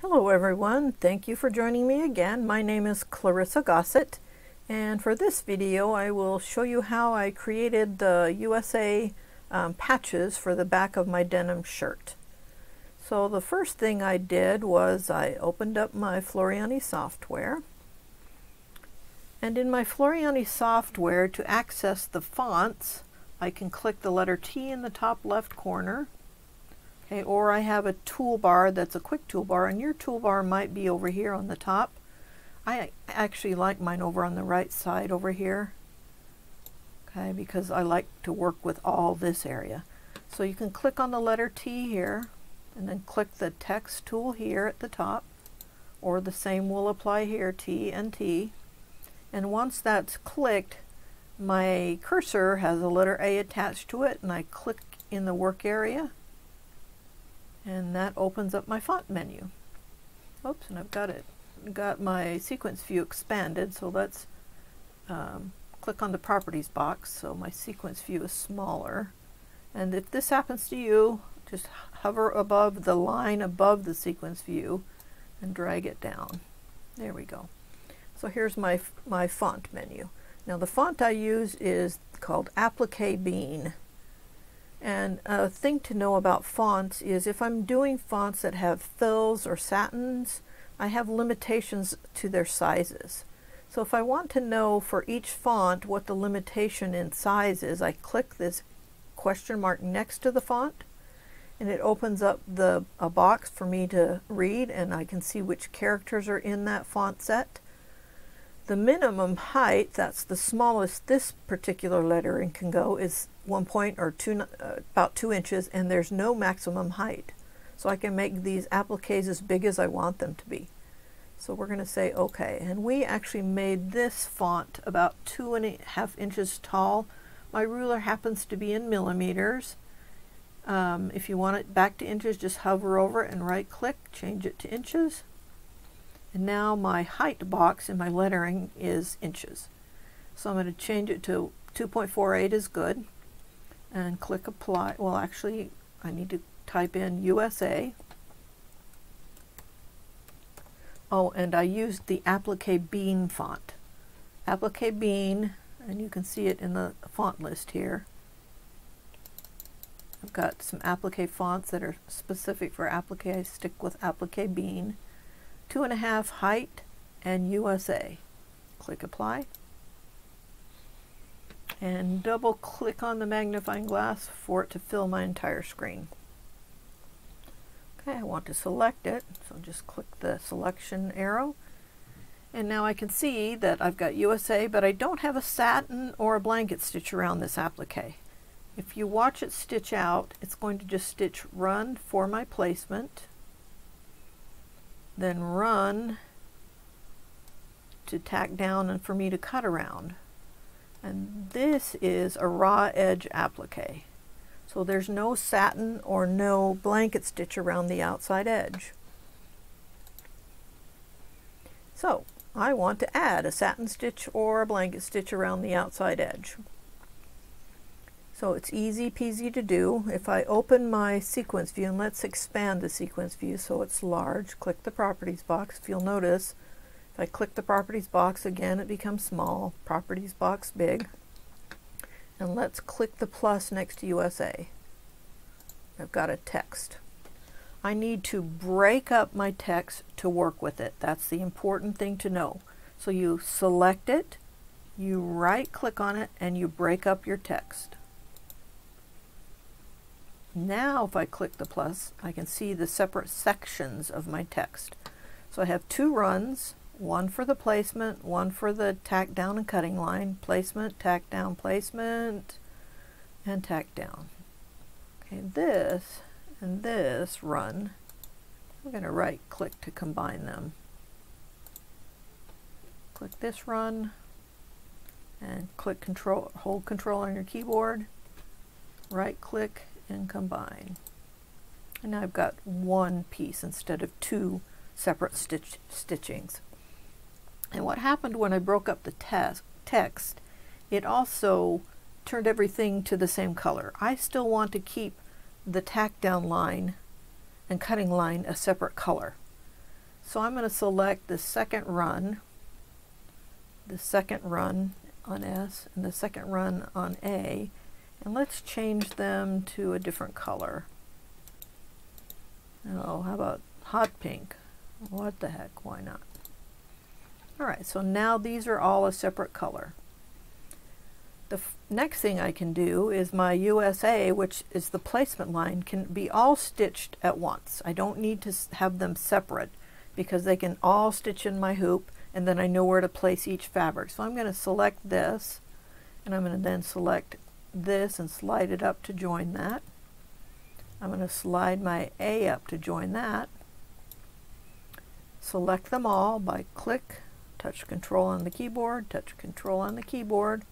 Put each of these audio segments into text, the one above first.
Hello everyone, thank you for joining me again. My name is Clarissa Gossett, and for this video I will show you how I created the USA patches for the back of my denim shirt. So the first thing I did was I opened up my Floriani software, and in my Floriani software, to access the fonts I can click the letter T in the top left corner. Okay, or I have a toolbar that's a quick toolbar, and your toolbar might be over here on the top. I actually like mine over on the right side over here, okay, because I like to work with all this area. So you can click on the letter T here, and then click the text tool here at the top, or the same will apply here, T and T. And once that's clicked, my cursor has a letter A attached to it, and I click in the work area. And that opens up my font menu. Oops, and I've got my sequence view expanded, so let's click on the properties box so my sequence view is smaller. And if this happens to you, just hover above the line above the sequence view and drag it down. There we go. So here's my font menu. Now the font I use is called Applique Bean. And a thing to know about fonts is if I'm doing fonts that have fills or satins, I have limitations to their sizes. So if I want to know for each font what the limitation in size is, I click this question mark next to the font, and it opens up a box for me to read, and I can see which characters are in that font set. The minimum height, that's the smallest this particular lettering can go, is about 2 inches, and there's no maximum height. So I can make these appliques as big as I want them to be. So we're going to say OK, and we actually made this font about 2.5 inches tall. My ruler happens to be in millimeters. If you want it back to inches, just hover over it and right click, change it to inches. And now my height box in my lettering is inches. So I'm going to change it to 2.48 is good, and click apply. Well, actually I need to type in USA. Oh, and I used the Applique Bean font. Applique Bean, and you can see it in the font list here. I've got some applique fonts that are specific for applique. I stick with Applique Bean. 2.5 height and USA. Click apply. And double click on the magnifying glass for it to fill my entire screen. Okay, I want to select it, so just click the selection arrow. And now I can see that I've got USA, but I don't have a satin or a blanket stitch around this applique. If you watch it stitch out, it's going to just stitch run for my placement, then run to tack down and for me to cut around. And this is a raw edge applique. So there's no satin or no blanket stitch around the outside edge. So I want to add a satin stitch or a blanket stitch around the outside edge. So it's easy peasy to do. If I open my sequence view, and let's expand the sequence view so it's large, click the properties box. If you'll notice, if I click the properties box again, it becomes small, properties box big. And let's click the plus next to USA. I've got a text. I need to break up my text to work with it. That's the important thing to know. So you select it, you right click on it, and you break up your text. Now if I click the plus, I can see the separate sections of my text. So I have 2 runs, one for the placement, one for the tack down and cutting line, placement, tack down, placement, and tack down. Okay, this and this run, I'm going to right click to combine them. Click this run and click control, hold control on your keyboard, right click and combine. And now I've got one piece instead of 2 separate stitchings. And what happened when I broke up the text, it also turned everything to the same color. I still want to keep the tack down line and cutting line a separate color. So I'm going to select the second run on S and the second run on A, and let's change them to a different color. Oh, how about hot pink? What the heck, why not? Alright, so now these are all a separate color. The next thing I can do is my USA, which is the placement line, can be all stitched at once. I don't need to have them separate because they can all stitch in my hoop, and then I know where to place each fabric. So I'm going to select this, and I'm going to then select this and slide it up to join that. I'm going to slide my A up to join that. Select them all by click, touch control on the keyboard, touch control on the keyboard,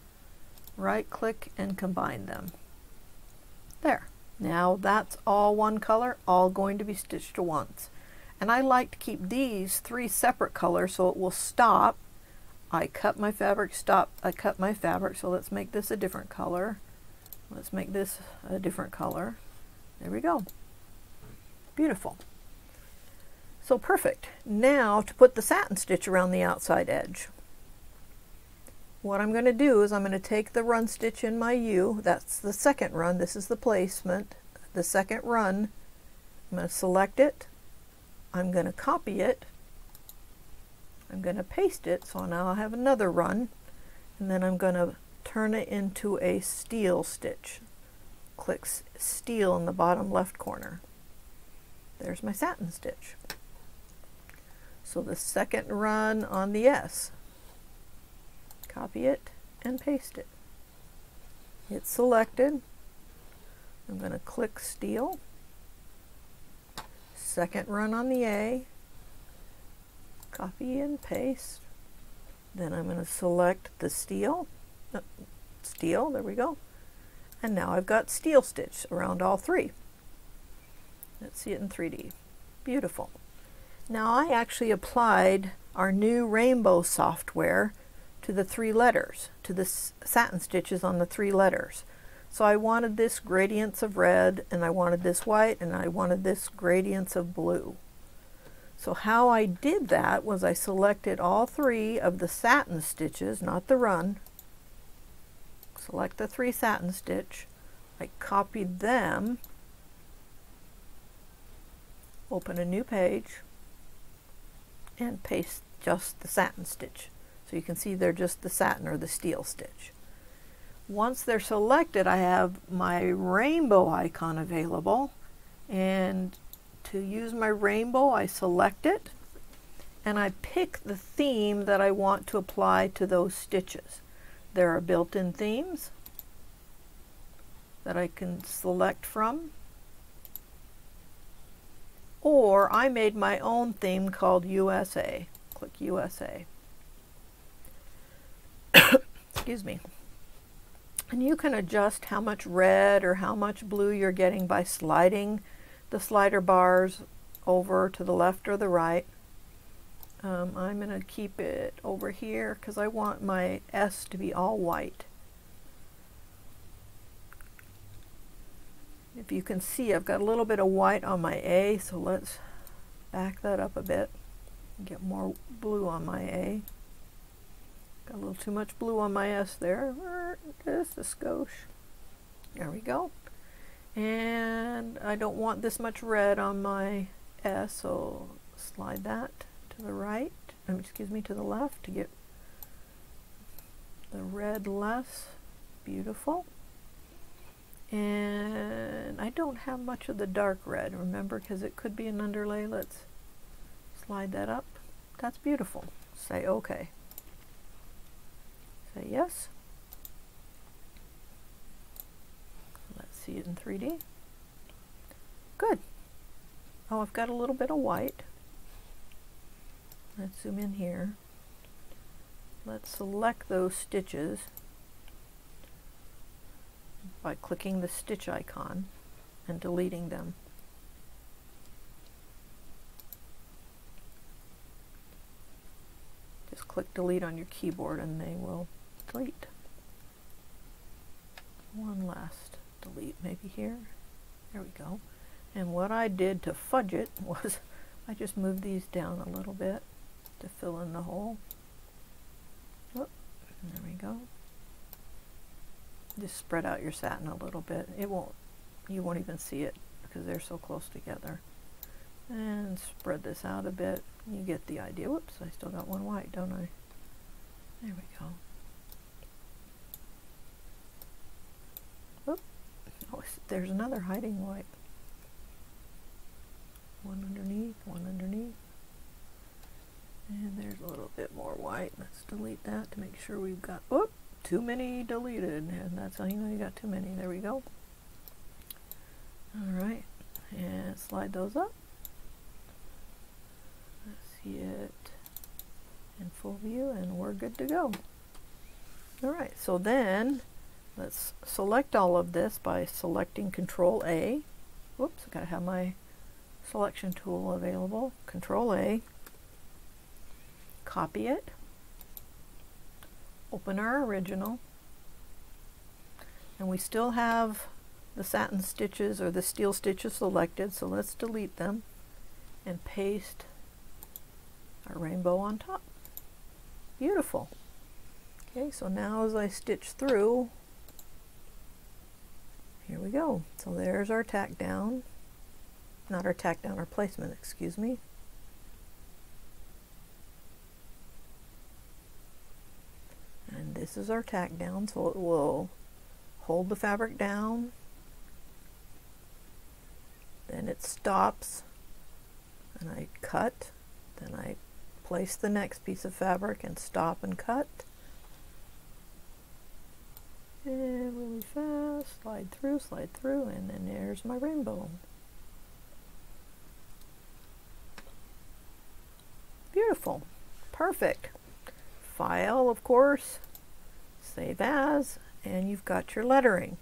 right click and combine them. There. Now that's all one color, all going to be stitched at once. And I like to keep these three separate colors so it will stop. I cut my fabric, stop, I cut my fabric, so let's make this a different color. Let's make this a different color. There we go. Beautiful. So perfect. Now to put the satin stitch around the outside edge. What I'm going to do is I'm going to take the run stitch in my U, that's the second run, this is the placement, the second run, I'm going to select it, I'm going to copy it, I'm going to paste it, so now I have another run, and then I'm going to turn it into a steal stitch. Click steal in the bottom left corner. There's my satin stitch. So the second run on the S. Copy it and paste it. It's selected. I'm going to click steal. Second run on the A. Copy and paste. Then I'm going to select the steal. Steal, there we go. And now I've got steal stitch around all three. Let's see it in 3D. Beautiful. Now I actually applied our new rainbow software to the three letters, to the satin stitches on the three letters. So I wanted this gradients of red, and I wanted this white, and I wanted this gradients of blue. So how I did that was I selected all three of the satin stitches, not the run. Select the three satin stitch. I copied them, open a new page, and paste just the satin stitch. So you can see they're just the satin or the steal stitch. Once they're selected, I have my rainbow icon available, and to use my rainbow I select it and I pick the theme that I want to apply to those stitches. There are built-in themes that I can select from, or I made my own theme called USA. Click USA. Excuse me. And you can adjust how much red or how much blue you're getting by sliding the slider bars over to the left or the right. I'm going to keep it over here because I want my S to be all white. If you can see, I've got a little bit of white on my A, so let's back that up a bit and get more blue on my A. Got a little too much blue on my S there. Just a skosh. There we go. And I don't want this much red on my S, so slide that to the right, excuse me, to the left to get the red less. Beautiful. And I don't have much of the dark red, remember, because it could be an underlay. Let's slide that up. That's beautiful. Say OK. Say yes. Let's see it in 3D. Good. Oh, I've got a little bit of white. Let's zoom in here. Let's select those stitches by clicking the stitch icon and deleting them. Just click delete on your keyboard and they will delete. One last delete maybe here. There we go. And what I did to fudge it was I just moved these down a little bit to fill in the hole. Whoop, there we go. Just spread out your satin a little bit. You won't even see it because they're so close together. And spread this out a bit. You get the idea. Whoops, I still got one white, don't I? There we go. Whoop. Oh, there's another hiding white. One underneath, one underneath. And there's a little bit more white. Let's delete that to make sure we've got, whoop, too many deleted. And that's how you know you got too many. There we go. Alright, and slide those up. Let's see it in full view, and we're good to go. Alright, so then let's select all of this by selecting Control A. Whoops, I gotta have my selection tool available. Control A. Copy it. Open our original. And we still have the satin stitches or the steel stitches selected, so let's delete them and paste our rainbow on top. Beautiful. Okay, so now as I stitch through, here we go. So there's our tack down. Not our tack down, our placement, excuse me. And this is our tack down, so it will hold the fabric down. Then it stops, and I cut. Then I place the next piece of fabric and stop and cut. And really fast, slide through, and then there's my rainbow. Beautiful. Perfect. File, of course, save as, and you've got your lettering.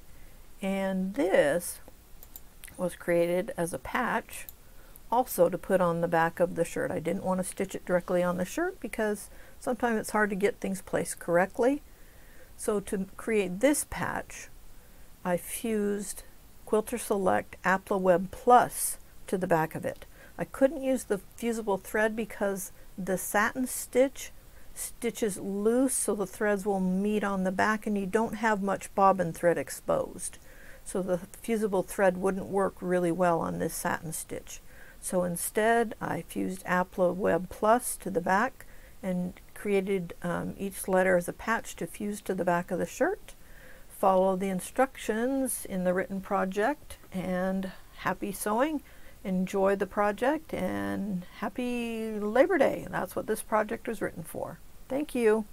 And this was created as a patch also to put on the back of the shirt. I didn't want to stitch it directly on the shirt because sometimes it's hard to get things placed correctly. So to create this patch, I fused Quilter Select Apple Web Plus to the back of it. I couldn't use the fusible thread because the satin stitch stitches loose, so the threads will meet on the back and you don't have much bobbin thread exposed. So the fusible thread wouldn't work really well on this satin stitch. So instead I fused Apple Web Plus to the back and created each letter as a patch to fuse to the back of the shirt. Follow the instructions in the written project, and happy sewing. Enjoy the project and happy Labor Day. That's what this project was written for. Thank you.